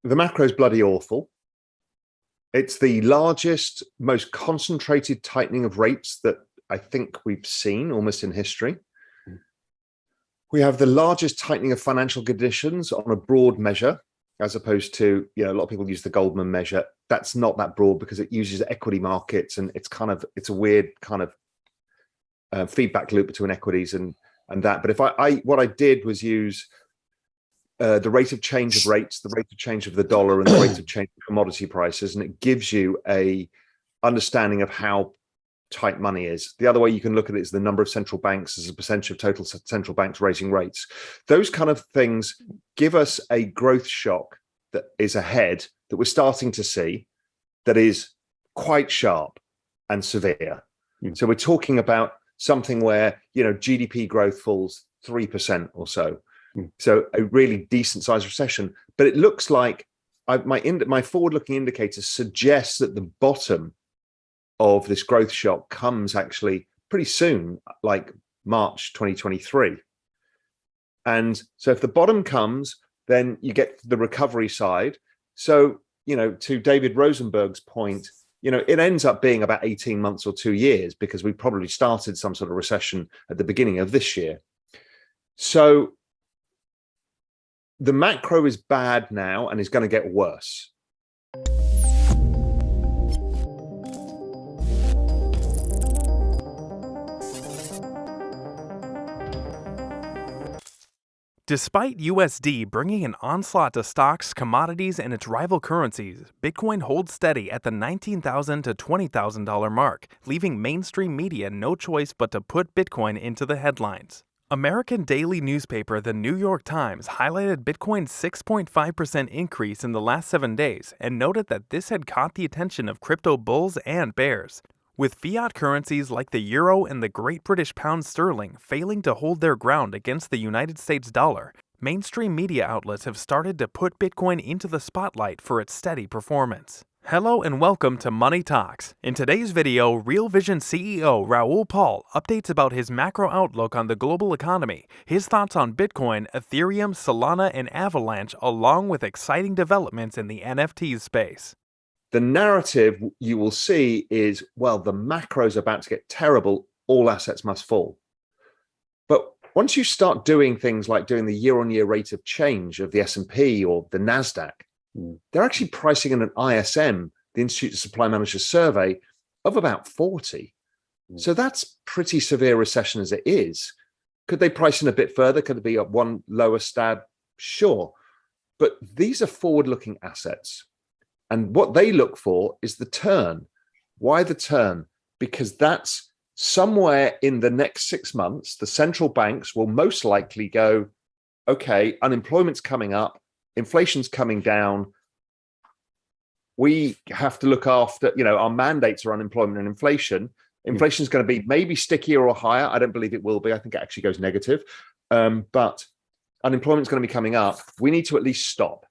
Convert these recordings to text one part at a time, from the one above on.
The macro is bloody awful. It's the largest, most concentrated tightening of rates that I think we've seen almost in history. We have the largest tightening of financial conditions on a broad measure, as opposed to, a lot of people use the Goldman measure. That's not that broad because it uses equity markets, and it's a weird kind of feedback loop between equities and that. But if what I did was use the rate of change of rates, the rate of change of the dollar, and the rate of change of commodity prices, and it gives you a understanding of how tight money is. The other way you can look at it is the number of central banks as a percentage of total central banks raising rates. Those kind of things give us a growth shock that is ahead, that we're starting to see, that is quite sharp and severe. So we're talking about something where GDP growth falls 3% or so. So a really decent sized recession. But it looks like my forward-looking indicators suggest that the bottom of this growth shock comes actually pretty soon, like March 2023. And so if the bottom comes, then you get the recovery side. So, to David Rosenberg's point, it ends up being about 18 months or 2 years, because we probably started some sort of recession at the beginning of this year. So the macro is bad now and is going to get worse. Despite USD bringing an onslaught to stocks, commodities, and its rival currencies, Bitcoin holds steady at the $19,000 to $20,000 mark, leaving mainstream media no choice but to put Bitcoin into the headlines. American daily newspaper The New York Times highlighted Bitcoin's 6.5% increase in the last 7 days and noted that this had caught the attention of crypto bulls and bears. With fiat currencies like the euro and the Great British Pound sterling failing to hold their ground against the United States dollar, mainstream media outlets have started to put Bitcoin into the spotlight for its steady performance. Hello and welcome to Money Talks. In today's video, Real Vision CEO Raoul updates about his macro outlook on the global economy, his thoughts on Bitcoin, Ethereum, Solana, and Avalanche, along with exciting developments in the NFTs space. The narrative you will see is, well, the macro is about to get terrible, all assets must fall. But once you start doing things like doing the year-on-year rate of change of the S&P or the NASDAQ, they're actually pricing in an ISM, the Institute of Supply Managers survey, of about 40. So that's pretty severe recession as it is. Could they price in a bit further? Could it be at one lower stab? Sure. But these are forward-looking assets. And what they look for is the turn. Why the turn? Because that's somewhere in the next 6 months, the central banks will most likely go, okay, unemployment's coming up, inflation's coming down. We have to look after, our mandates are unemployment and inflation. Inflation is going to be maybe stickier or higher. I don't believe it will be. I think it actually goes negative. But unemployment's going to be coming up. We need to at least stop.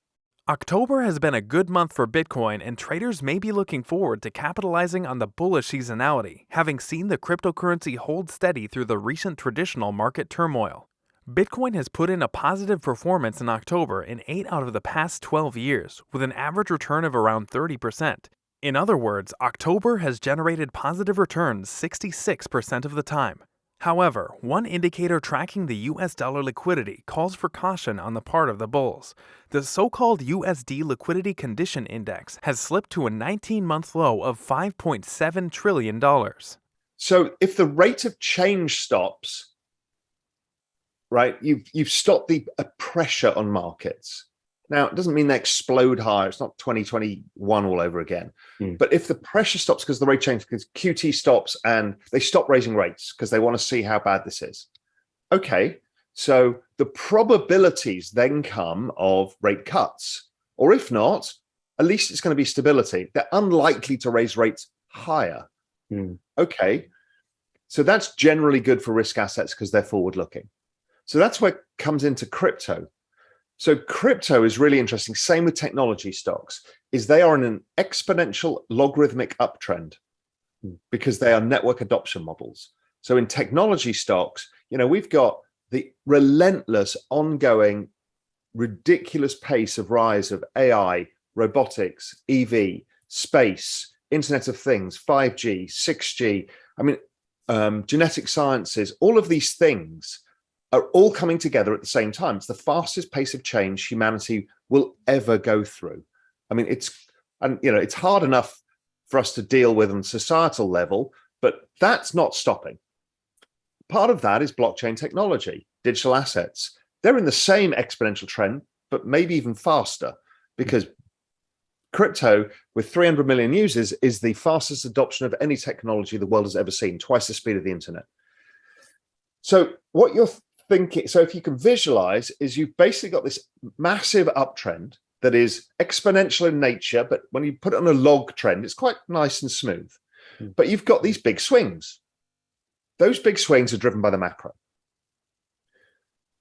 October has been a good month for Bitcoin, and traders may be looking forward to capitalizing on the bullish seasonality, having seen the cryptocurrency hold steady through the recent traditional market turmoil. Bitcoin has put in a positive performance in October in 8 out of the past 12 years, with an average return of around 30%. In other words, October has generated positive returns 66% of the time. However, one indicator tracking the US dollar liquidity calls for caution on the part of the bulls. The so-called USD Liquidity Condition Index has slipped to a 19-month low of $5.7 trillion. So if the rate of change stops, right, you've stopped the pressure on markets. Now, it doesn't mean they explode higher. It's not 2021 all over again. But if the pressure stops because the rate change, because QT stops and they stop raising rates because they want to see how bad this is. Okay, so the probabilities then come of rate cuts. Or if not, at least it's going to be stability. They're unlikely to raise rates higher. Okay, so that's generally good for risk assets because they're forward-looking. So that's where it comes into crypto. So crypto is really interesting. Same with technology stocks, is they are in an exponential logarithmic uptrend because they are network adoption models. So in technology stocks, we've got the relentless ongoing ridiculous pace of rise of AI, robotics, EV, space, Internet of Things, 5G, 6G. I mean, genetic sciences, all of these things are all coming together at the same time. It's the fastest pace of change humanity will ever go through. I mean, it's hard enough for us to deal with on societal level, but that's not stopping. Part of that is blockchain technology, digital assets. They're in the same exponential trend, but maybe even faster, because crypto with 300 million users is the fastest adoption of any technology the world has ever seen, twice the speed of the internet. So what you're thinking, so if you can visualize, is you've basically got this massive uptrend that is exponential in nature, but when you put it on a log trend, it's quite nice and smooth. But you've got these big swings. Those big swings are driven by the macro.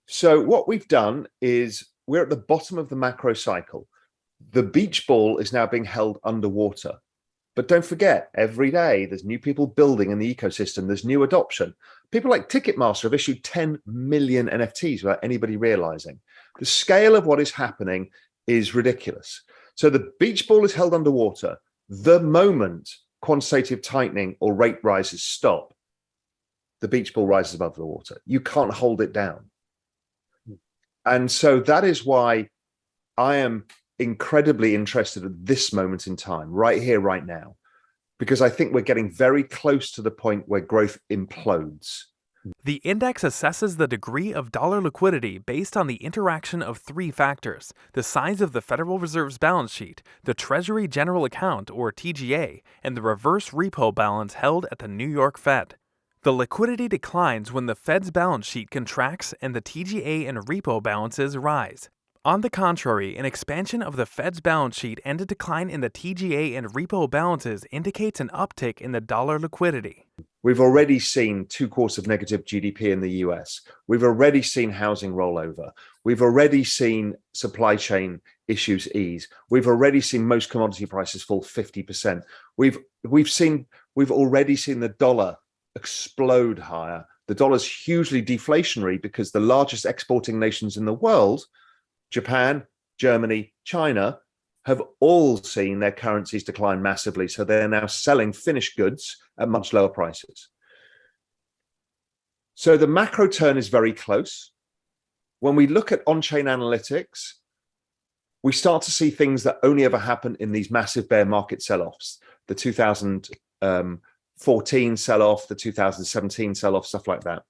So what we've done is we're at the bottom of the macro cycle. The beach ball is now being held underwater. But don't forget, every day there's new people building in the ecosystem. There's new adoption. People like Ticketmaster have issued 10 million NFTs without anybody realizing. The scale of what is happening is ridiculous. So the beach ball is held underwater. The moment quantitative tightening or rate rises stop, the beach ball rises above the water. You can't hold it down. And so that is why I am incredibly interested at this moment in time, right here, right now, because I think we're getting very close to the point where growth implodes. The index assesses the degree of dollar liquidity based on the interaction of three factors: the size of the Federal Reserve's balance sheet, the Treasury General Account, or TGA, and the reverse repo balance held at the New York Fed. The liquidity declines when the Fed's balance sheet contracts and the TGA and repo balances rise. On the contrary, an expansion of the Fed's balance sheet and a decline in the TGA and repo balances indicates an uptick in the dollar liquidity. We've already seen 2 quarters of negative GDP in the US. We've already seen housing rollover. We've already seen supply chain issues ease. We've already seen most commodity prices fall 50%. We've already seen the dollar explode higher. The dollar's hugely deflationary because the largest exporting nations in the world, Japan, Germany, China, have all seen their currencies decline massively. So they're now selling finished goods at much lower prices. So the macro turn is very close. When we look at on-chain analytics, we start to see things that only ever happen in these massive bear market sell-offs, the 2014 sell-off, the 2017 sell-off, stuff like that.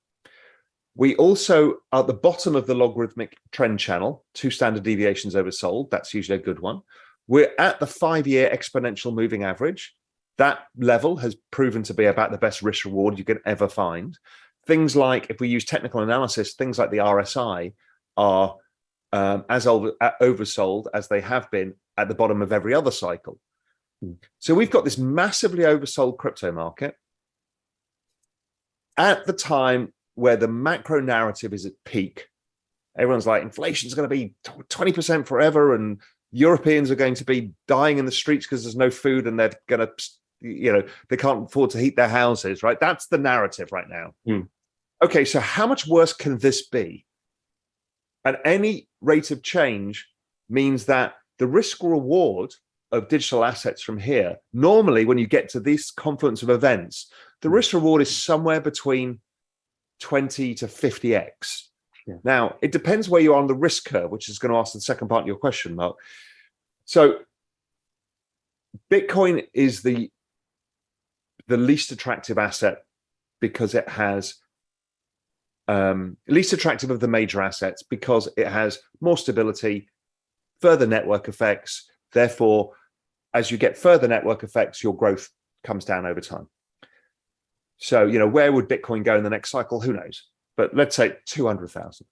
We also are at the bottom of the logarithmic trend channel, 2 standard deviations oversold. That's usually a good one. We're at the 5-year exponential moving average. That level has proven to be about the best risk reward you can ever find. Things like, if we use technical analysis, things like the RSI are as oversold as they have been at the bottom of every other cycle. So we've got this massively oversold crypto market at the time where the macro narrative is at peak. Everyone's like, inflation's going to be 20% forever, and Europeans are going to be dying in the streets because there's no food, and they're going to, they can't afford to heat their houses, right? That's the narrative right now. Okay, so how much worse can this be? And any rate of change means that the risk reward of digital assets from here, normally when you get to this confluence of events, the risk reward is somewhere between 20 to 50x. Now, it depends where you are on the risk curve, which is going to ask the second part of your question, Mark. So Bitcoin is the least attractive asset because it has least attractive of the major assets because it has more stability, further network effects. Therefore, as you get further network effects, your growth comes down over time. So, where would Bitcoin go in the next cycle? Who knows? But let's say 200,000.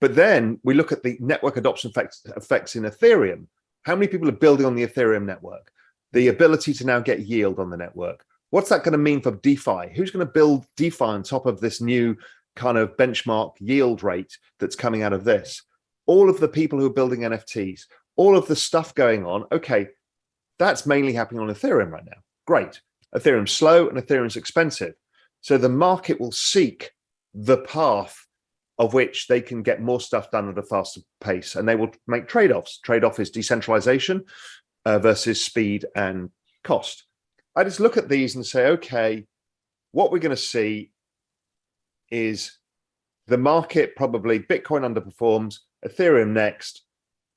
But then we look at the network adoption effects in Ethereum. How many people are building on the Ethereum network? The ability to now get yield on the network. What's that going to mean for DeFi? Who's going to build DeFi on top of this new kind of benchmark yield rate that's coming out of this? All of the people who are building NFTs, all of the stuff going on. Okay, that's mainly happening on Ethereum right now. Great. Ethereum's slow and Ethereum's expensive. So the market will seek the path of which they can get more stuff done at a faster pace, and they will make trade-offs. Trade-off is decentralization versus speed and cost. I just look at these and say, okay, what we're going to see is the market probably Bitcoin underperforms, Ethereum next,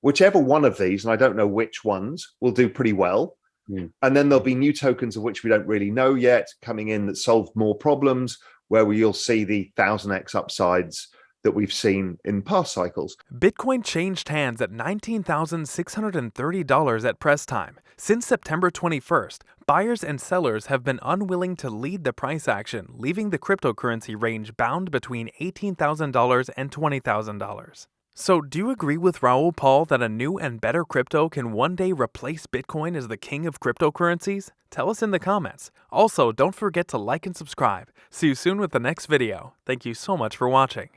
whichever one of these, and I don't know which ones, will do pretty well. And then there'll be new tokens of which we don't really know yet coming in that solve more problems, where you'll see the 1000x upsides that we've seen in past cycles. Bitcoin changed hands at $19,630 at press time. Since September 21st, buyers and sellers have been unwilling to lead the price action, leaving the cryptocurrency range bound between $18,000 and $20,000. So, do you agree with Raoul Pal that a new and better crypto can one day replace Bitcoin as the king of cryptocurrencies? Tell us in the comments. Also, don't forget to like and subscribe. See you soon with the next video. Thank you so much for watching.